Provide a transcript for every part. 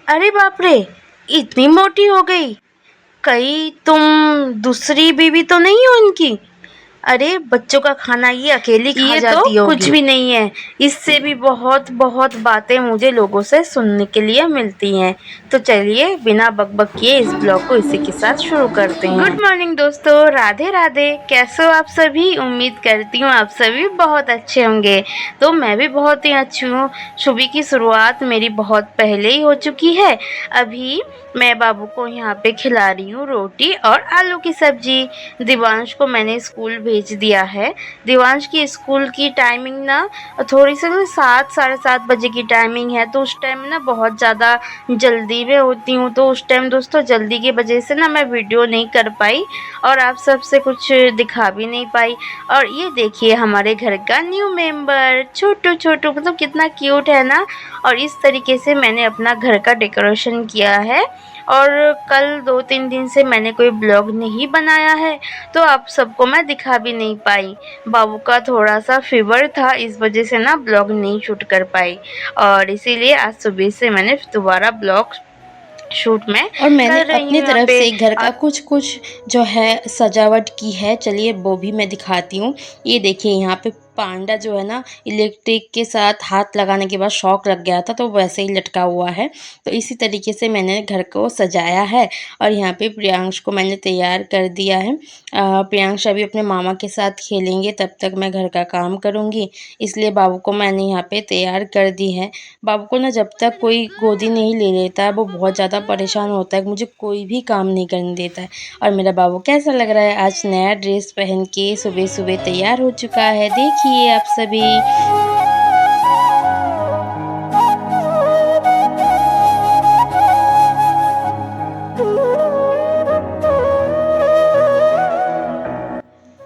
अरे बाप रे, इतनी मोटी हो गई। कहीं तुम दूसरी बीवी तो नहीं हो इनकी? अरे बच्चों का खाना ये अकेली खा ये जाती तो होगी। कुछ भी नहीं है, इससे भी बहुत बहुत बातें मुझे लोगों से सुनने के लिए मिलती हैं। तो चलिए बिना बकबक किए इस ब्लॉग को इसी के साथ शुरू करते हैं। गुड मॉर्निंग दोस्तों, राधे राधे। कैसे हो आप सभी? उम्मीद करती हूँ आप सभी बहुत अच्छे होंगे। तो मैं भी बहुत ही अच्छी हूँ। सुबह की शुरुआत मेरी बहुत पहले ही हो चुकी है। अभी मैं बाबू को यहाँ पे खिला रही हूँ रोटी और आलू की सब्जी। दिवांश को मैंने स्कूल भेज दिया है। दिवांश की स्कूल की टाइमिंग ना थोड़ी सी ना 7 साढ़े 7 बजे की टाइमिंग है, तो उस टाइम ना बहुत ज़्यादा जल्दी में होती हूँ। तो उस टाइम दोस्तों जल्दी की वजह से ना मैं वीडियो नहीं कर पाई और आप सबसे कुछ दिखा भी नहीं पाई। और ये देखिए हमारे घर का न्यू मेंबर छोटू छोटू, मतलब कितना क्यूट है ना। और इस तरीके से मैंने अपना घर का डेकोरेशन किया है। और कल 2-3 दिन से मैंने कोई ब्लॉग नहीं बनाया है, तो आप सबको मैं दिखा भी नहीं पाई। बाबू का थोड़ा सा फीवर था, इस वजह से ना ब्लॉग नहीं शूट कर पाई। और इसीलिए आज सुबह से मैंने दोबारा ब्लॉग शूट में और मैंने कर रही अपनी हूँ यहाँ तरफ पे। से घर का कुछ कुछ जो है सजावट की है। चलिए वो भी मैं दिखाती हूँ। ये देखिए यहाँ पे पांडा जो है ना, इलेक्ट्रिक के साथ हाथ लगाने के बाद शॉक लग गया था, तो वैसे ही लटका हुआ है। तो इसी तरीके से मैंने घर को सजाया है। और यहाँ पे प्रियांश को मैंने तैयार कर दिया है। प्रियांश अभी अपने मामा के साथ खेलेंगे, तब तक मैं घर का काम करूँगी। इसलिए बाबू को मैंने यहाँ पे तैयार कर दी है। बाबू को ना जब तक कोई गोदी नहीं ले लेता है वो बहुत ज़्यादा परेशान होता है, मुझे कोई भी काम नहीं करने देता है। और मेरा बाबू कैसा लग रहा है आज नया ड्रेस पहन के सुबह सुबह तैयार हो चुका है, देखिए आप सभी।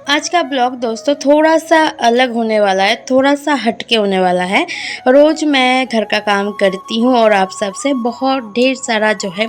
आज का ब्लॉग दोस्तों थोड़ा सा अलग होने वाला है, थोड़ा सा हटके होने वाला है। रोज़ मैं घर का काम करती हूँ और आप सबसे बहुत ढेर सारा जो है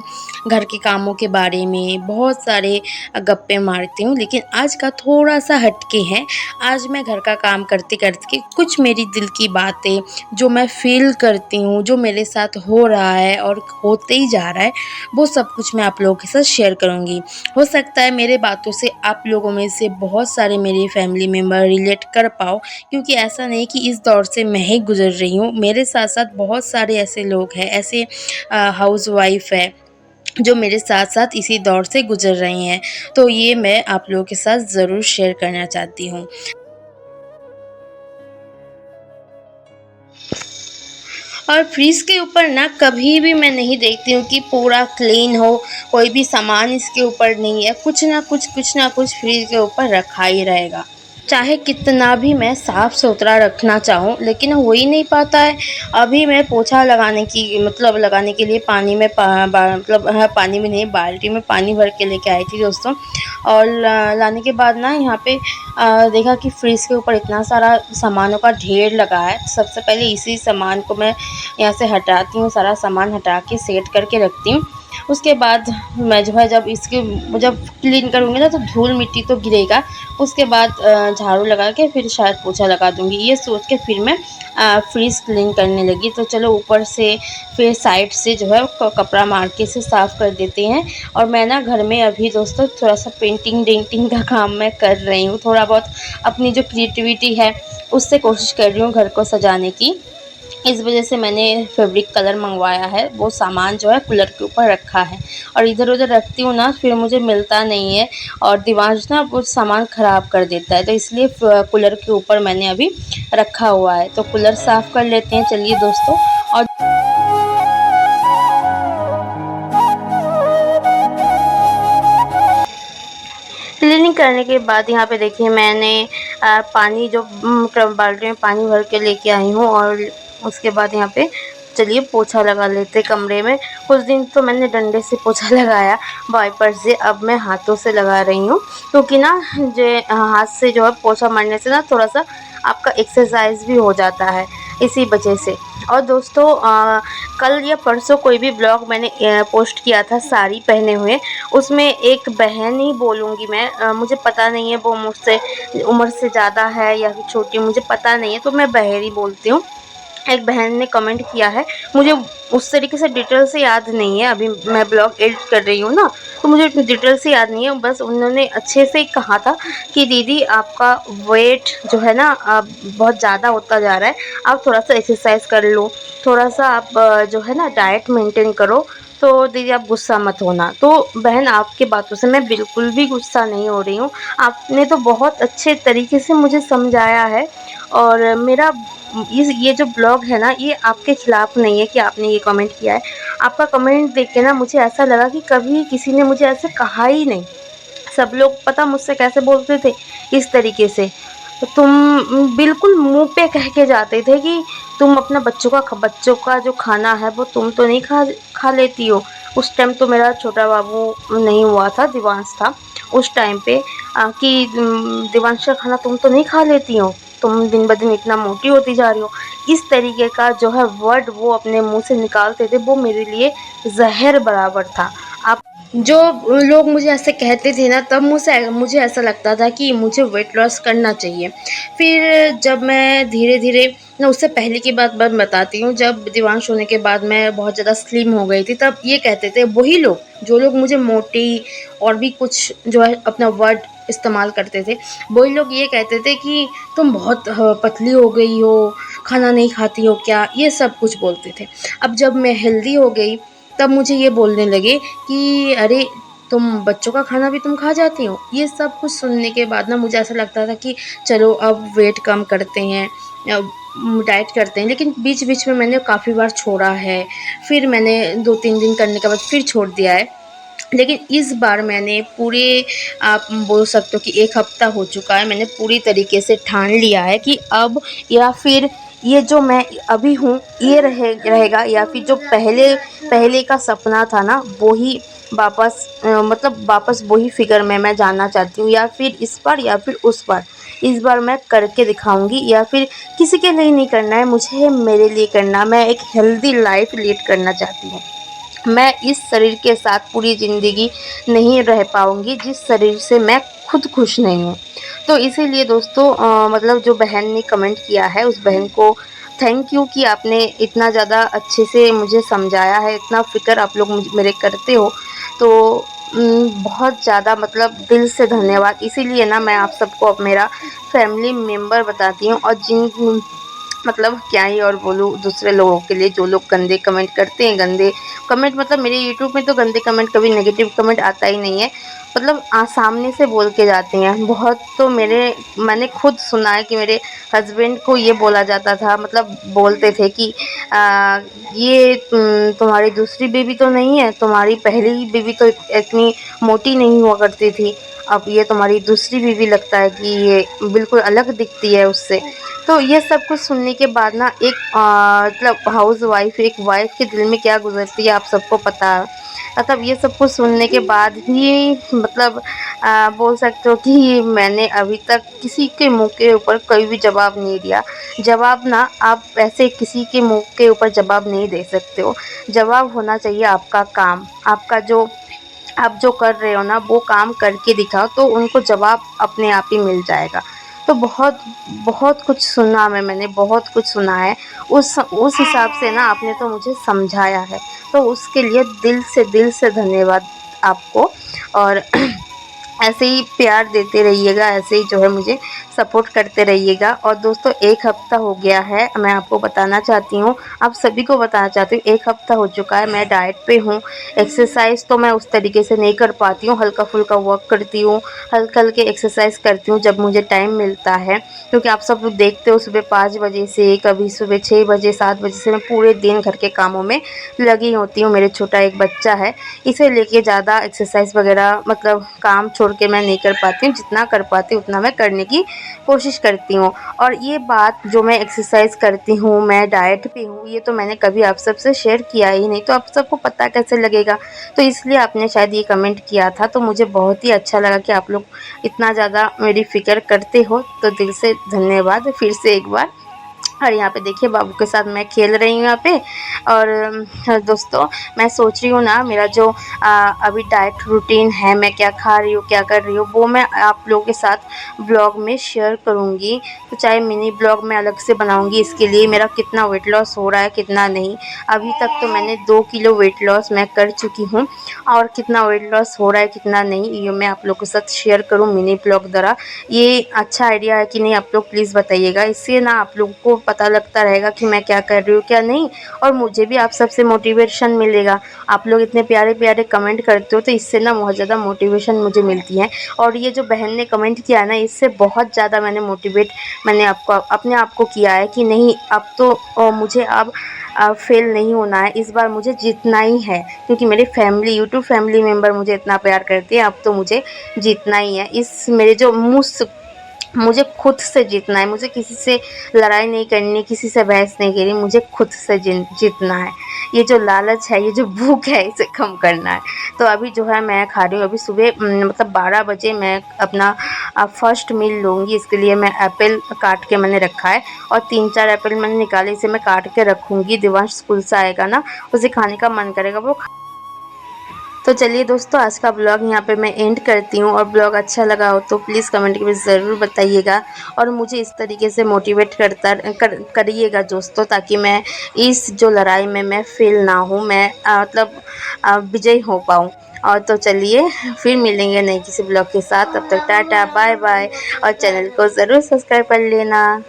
घर के कामों के बारे में बहुत सारे गप्पे मारती हूँ, लेकिन आज का थोड़ा सा हटके है। आज मैं घर का काम करते करते कुछ मेरी दिल की बातें जो मैं फील करती हूँ, जो मेरे साथ हो रहा है और होते ही जा रहा है, वो सब कुछ मैं आप लोगों के साथ शेयर करूँगी। हो सकता है मेरे बातों से आप लोगों में से बहुत सारे मेरे फैमिली मेम्बर रिलेट कर पाओ, क्योंकि ऐसा नहीं कि इस दौर से मैं ही गुजर रही हूँ, मेरे साथ साथ बहुत सारे ऐसे लोग हैं, ऐसे हाउस वाइफ है जो मेरे साथ साथ इसी दौर से गुजर रही हैं। तो ये मैं आप लोगों के साथ ज़रूर शेयर करना चाहती हूँ। और फ्रिज के ऊपर ना कभी भी मैं नहीं देखती हूँ कि पूरा क्लीन हो, कोई भी सामान इसके ऊपर नहीं है, कुछ ना कुछ फ्रिज के ऊपर रखा ही रहेगा। चाहे कितना भी मैं साफ़ सुथरा रखना चाहूँ, लेकिन हो ही नहीं पाता है। अभी मैं पोछा लगाने की मतलब लगाने के लिए पानी में मतलब हाँ, पानी में नहीं बाल्टी में पानी भर के लेके आई थी दोस्तों। और लाने के बाद ना यहाँ पे देखा कि फ्रिज के ऊपर इतना सारा सामानों का ढेर लगा है। सबसे पहले इसी सामान को मैं यहाँ से हटाती हूँ, सारा सामान हटा के सेट करके रखती हूँ। उसके बाद मैं जो है जब क्लीन करूँगी ना तो धूल मिट्टी तो गिरेगा। उसके बाद झाड़ू लगा के फिर शायद पोछा लगा दूँगी, ये सोच के फिर मैं फ्रिज क्लीन करने लगी। तो चलो ऊपर से फिर साइड से जो है कपड़ा मार के इसे साफ़ कर देते हैं। और मैं ना घर में अभी दोस्तों थोड़ा सा पेंटिंग डेंटिंग का काम मैं कर रही हूँ, थोड़ा बहुत अपनी जो क्रिएटिविटी है उससे कोशिश कर रही हूँ घर को सजाने की। इस वजह से मैंने फैब्रिक कलर मंगवाया है, वो सामान जो है कूलर के ऊपर रखा है। और इधर उधर रखती हूँ ना फिर मुझे मिलता नहीं है और दिवांश ना वो सामान ख़राब कर देता है, तो इसलिए कूलर के ऊपर मैंने अभी रखा हुआ है। तो कूलर साफ़ कर लेते हैं चलिए दोस्तों। और क्लीनिंग करने के बाद यहाँ पे देखिए मैंने पानी जो बाल्टी में पानी भर के लेके आई हूँ। और उसके बाद यहाँ पे चलिए पोछा लगा लेते कमरे में। कुछ दिन तो मैंने डंडे से पोछा लगाया वाइपर से, अब मैं हाथों से लगा रही हूँ, क्योंकि ना जो हाथ से जो है पोछा मारने से ना थोड़ा सा आपका एक्सरसाइज भी हो जाता है, इसी वजह से। और दोस्तों कल या परसों कोई भी ब्लॉग मैंने पोस्ट किया था साड़ी पहने हुए, उसमें एक बहन ही बोलूँगी मैं, मुझे पता नहीं है वो मुझसे उम्र से ज़्यादा है या फिर छोटी, मुझे पता नहीं है, तो मैं बहन ही बोलती हूँ। एक बहन ने कमेंट किया है, मुझे उस तरीके से डिटेल से याद नहीं है, अभी मैं ब्लॉग एडिट कर रही हूँ ना, तो मुझे डिटेल से याद नहीं है, बस उन्होंने अच्छे से कहा था कि दीदी आपका वेट जो है ना बहुत ज़्यादा होता जा रहा है, आप थोड़ा सा एक्सरसाइज कर लो, थोड़ा सा आप जो है ना डाइट मेंटेन करो, तो दीदी आप गुस्सा मत होना। तो बहन आपकी बातों से मैं बिल्कुल भी गुस्सा नहीं हो रही हूँ, आपने तो बहुत अच्छे तरीके से मुझे समझाया है। और मेरा ये जो ब्लॉग है ना, ये आपके खिलाफ नहीं है कि आपने ये कमेंट किया है। आपका कमेंट देख के ना मुझे ऐसा लगा कि कभी किसी ने मुझे ऐसे कहा ही नहीं। सब लोग पता मुझसे कैसे बोलते थे, इस तरीके से, तो तुम बिल्कुल मुँह पे कह के जाते थे कि तुम अपना बच्चों का जो खाना है वो तुम तो नहीं खा लेती हो। उस टाइम तो मेरा छोटा बाबू नहीं हुआ था, दिवांश था उस टाइम पे, कि दिवांश का खाना तुम तो नहीं खा लेती हो, तुम दिन ब दिन इतना मोटी होती जा रही हो। इस तरीके का जो है वर्ड वो अपने मुँह से निकालते थे, वो मेरे लिए ज़हर बराबर था। आप जो लोग मुझे ऐसे कहते थे ना, तब मुझे ऐसा लगता था कि मुझे वेट लॉस करना चाहिए। फिर जब मैं धीरे-धीरे ना, उससे पहले की बात बताती हूँ, जब दिवांश होने के बाद मैं बहुत ज़्यादा स्लिम हो गई थी, तब ये कहते थे वही लोग, जो लोग मुझे मोटी और भी कुछ जो है अपना वर्ड इस्तेमाल करते थे, वही लोग ये कहते थे कि तुम बहुत पतली हो गई हो, खाना नहीं खाती हो क्या? ये सब कुछ बोलते थे। अब जब मैं हेल्दी हो गई, तब मुझे ये बोलने लगे कि अरे तुम बच्चों का खाना भी तुम खा जाती हो। ये सब कुछ सुनने के बाद ना मुझे ऐसा लगता था कि चलो अब वेट कम करते हैं, डाइट करते हैं, लेकिन बीच बीच में मैंने काफ़ी बार छोड़ा है। फिर मैंने 2-3 दिन करने के बाद फिर छोड़ दिया है। लेकिन इस बार मैंने पूरे, आप बोल सकते हो कि 1 हफ़्ता हो चुका है, मैंने पूरी तरीके से ठान लिया है कि अब या फिर ये जो मैं अभी हूँ ये रहेगा, या फिर जो पहले पहले का सपना था ना वही वापस, मतलब वापस वही फ़िगर में मैं जानना चाहती हूँ, या फिर इस बार या फिर उस बार। इस बार मैं करके दिखाऊँगी, या फिर किसी के लिए नहीं करना है, मुझे मेरे लिए करना, मैं एक हेल्दी लाइफ़ लीड करना चाहती हूँ। मैं इस शरीर के साथ पूरी ज़िंदगी नहीं रह पाऊँगी जिस शरीर से मैं खुद खुश नहीं हूँ। तो इसीलिए दोस्तों, मतलब जो बहन ने कमेंट किया है उस बहन को थैंक यू कि आपने इतना ज़्यादा अच्छे से मुझे समझाया है, इतना फ़िक्र आप लोग मेरे करते हो। तो बहुत ज़्यादा मतलब दिल से धन्यवाद। इसीलिए ना मैं आप सबको अब मेरा फैमिली मेंबर बताती हूँ, और जिन मतलब क्या ही और बोलूँ दूसरे लोगों के लिए, जो लोग गंदे कमेंट करते हैं, गंदे कमेंट, मतलब मेरे यूट्यूब में तो गंदे कमेंट, कभी नेगेटिव कमेंट आता ही नहीं है, मतलब सामने से बोल के जाते हैं बहुत। तो मैंने खुद सुना है कि मेरे हस्बैंड को ये बोला जाता था, मतलब बोलते थे कि ये तुम्हारी दूसरी बेबी तो नहीं है, तुम्हारी पहली बेबी तो इतनी मोटी नहीं हुआ करती थी, अब ये तुम्हारी दूसरी बीवी लगता है कि ये बिल्कुल अलग दिखती है उससे। तो ये सब कुछ सुनने के बाद ना एक मतलब हाउसवाइफ़, एक वाइफ़ के दिल में क्या गुज़रती है आप सबको पता है। मतलब ये सब कुछ सुनने के बाद भी मतलब बोल सकते हो कि मैंने अभी तक किसी के मुँह के ऊपर कोई भी जवाब नहीं दिया। जवाब ना, आप ऐसे किसी के मुँह के ऊपर जवाब नहीं दे सकते हो। जवाब होना चाहिए आपका काम, आपका जो आप जो कर रहे हो ना वो काम करके दिखाओ, तो उनको जवाब अपने आप ही मिल जाएगा। तो बहुत बहुत कुछ सुना मैंने बहुत कुछ सुना है, उस हिसाब से ना आपने तो मुझे समझाया है, तो उसके लिए दिल से धन्यवाद आपको। और ऐसे ही प्यार देते रहिएगा, ऐसे ही जो है मुझे सपोर्ट करते रहिएगा। और दोस्तों 1 हफ़्ता हो गया है, मैं आपको बताना चाहती हूँ, आप सभी को बताना चाहती हूँ, 1 हफ़्ता हो चुका है, मैं डाइट पे हूँ। एक्सरसाइज़ तो मैं उस तरीके से नहीं कर पाती हूँ, हल्का-फुल्का वॉक करती हूँ, हल्के-हल्के एक्सरसाइज़ करती हूँ जब मुझे टाइम मिलता है। क्योंकि आप सब लोग देखते हो सुबह 5 बजे से, कभी सुबह 6 बजे, 7 बजे से मैं पूरे दिन घर के कामों में लगी होती हूँ। मेरे छोटा एक बच्चा है, इसे लेके ज़्यादा एक्सरसाइज़ वगैरह मतलब काम छोड़ के मैं नहीं कर पाती हूँ, जितना कर पाती हूँ उतना मैं करने की कोशिश करती हूँ। और ये बात जो मैं एक्सरसाइज़ करती हूँ, मैं डाइट पे हूँ, ये तो मैंने कभी आप सबसे शेयर किया ही नहीं, तो आप सबको पता कैसे लगेगा? तो इसलिए आपने शायद ये कमेंट किया था, तो मुझे बहुत ही अच्छा लगा कि आप लोग इतना ज़्यादा मेरी फ़िक्र करते हो, तो दिल से धन्यवाद फिर से एक बार। और यहाँ पे देखिए बाबू के साथ मैं खेल रही हूँ यहाँ पे। और दोस्तों मैं सोच रही हूँ ना, मेरा जो अभी डाइट रूटीन है, मैं क्या खा रही हूँ क्या कर रही हूँ, वो मैं आप लोगों के साथ ब्लॉग में शेयर करूँगी। तो चाहे मिनी ब्लॉग मैं अलग से बनाऊँगी इसके लिए, मेरा कितना वेट लॉस हो रहा है कितना नहीं। अभी तक तो मैंने 2 किलो वेट लॉस मैं कर चुकी हूँ, और कितना वेट लॉस हो रहा है कितना नहीं ये मैं आप लोगों के साथ शेयर करूँ मिनी ब्लॉग द्वारा। ये अच्छा आइडिया है कि नहीं, आप लोग प्लीज़ बताइएगा। इससे ना आप लोगों को पता लगता रहेगा कि मैं क्या कर रही हूँ क्या नहीं, और मुझे भी आप सबसे मोटिवेशन मिलेगा। आप लोग इतने प्यारे प्यारे कमेंट करते हो तो इससे ना बहुत ज़्यादा मोटिवेशन मुझे मिलती है। और ये जो बहन ने कमेंट किया ना, इससे बहुत ज़्यादा मैंने आपको अपने आप को किया है कि नहीं, अब तो मुझे अब फेल नहीं होना है, इस बार मुझे जीतना ही है। क्योंकि मेरी फैमिली, यूट्यूब फैमिली मेम्बर मुझे इतना प्यार करती है, अब तो मुझे जीतना ही है। इस मेरे जो मुझे खुद से जीतना है, मुझे किसी से लड़ाई नहीं करनी, किसी से बहस नहीं करनी, मुझे खुद से जीतना है। ये जो लालच है, ये जो भूख है, इसे कम करना है। तो अभी जो है मैं खा रही हूँ, अभी सुबह मतलब 12 बजे मैं अपना फर्स्ट मील लूँगी। इसके लिए मैं एप्पल काट के मैंने रखा है, और 3-4 एप्पल मैंने निकाले, इसे मैं काट के रखूँगी। दिवांश स्कूल से आएगा ना, उसे खाने का मन करेगा वो। तो चलिए दोस्तों, आज का ब्लॉग यहाँ पे मैं एंड करती हूँ। और ब्लॉग अच्छा लगा हो तो प्लीज़ कमेंट में ज़रूर बताइएगा, और मुझे इस तरीके से मोटिवेट करिएगा दोस्तों, ताकि मैं इस जो लड़ाई में मैं फेल ना हूँ, मैं मतलब विजयी हो पाऊँ। और तो चलिए फिर मिलेंगे नए किसी ब्लॉग के साथ, तब तक टाटा बाय बाय, और चैनल को ज़रूर सब्सक्राइब कर लेना।